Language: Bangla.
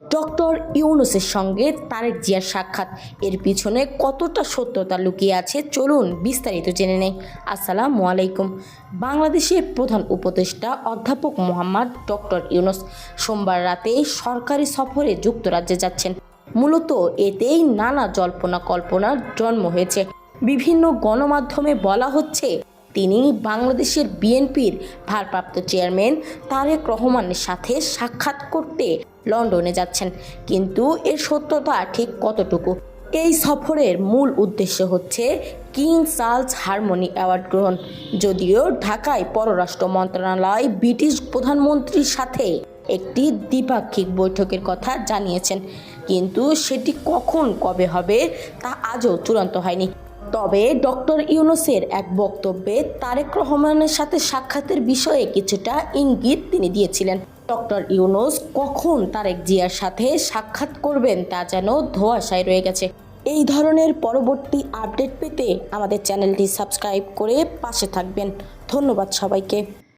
ডক্টর ইউনূসের সঙ্গে তারেক জিয়ার সাক্ষাৎ, এর পিছনে কতটা সত্যতা লুকিয়ে আছে চলুন বিস্তারিত জেনে নেই। আসসালামু আলাইকুম। বাংলাদেশের প্রধান উপদেষ্টা অধ্যাপক মোহাম্মদ ডক্টর ইউনূস সোমবার রাতে সরকারি সফরে যুক্তরাজ্যে যাচ্ছেন। মূলত এতেই নানা জল্পনা কল্পনার জন্ম হয়েছে। বিভিন্ন গণমাধ্যমে বলা হচ্ছে তিনি বাংলাদেশের বিএনপির ভারপ্রাপ্ত চেয়ারম্যান তারেক রহমানের সাথে সাক্ষাৎ করতে লন্ডনে যাচ্ছেন, কিন্তু এর সত্যতা ঠিক কতটুকু? এই সফরের মূল উদ্দেশ্য হচ্ছে কিং চার্লস হারমোনি অ্যাওয়ার্ড গ্রহণ। যদিও ঢাকায় পররাষ্ট্র মন্ত্রণালয় ব্রিটিশ প্রধানমন্ত্রীর সাথে একটি দ্বিপাক্ষিক বৈঠকের কথা জানিয়েছেন, কিন্তু সেটি কখন কবে হবে তা আজও চূড়ান্ত হয়নি। তবে ডক্টর ইউনূসের এক বক্তব্যে তারেক রহমানের সাথে সাক্ষাতের বিষয়ে কিছুটা ইঙ্গিত তিনি দিয়েছিলেন। ডক্টর ইউনূস কখন তারেক জিয়ার সাথে সাক্ষাৎ করবেন তা যেন ধোঁয়াশায় রয়ে গেছে। এই ধরনের পরবর্তী আপডেট পেতে আমাদের চ্যানেলটি সাবস্ক্রাইব করে পাশে থাকবেন। ধন্যবাদ সবাইকে।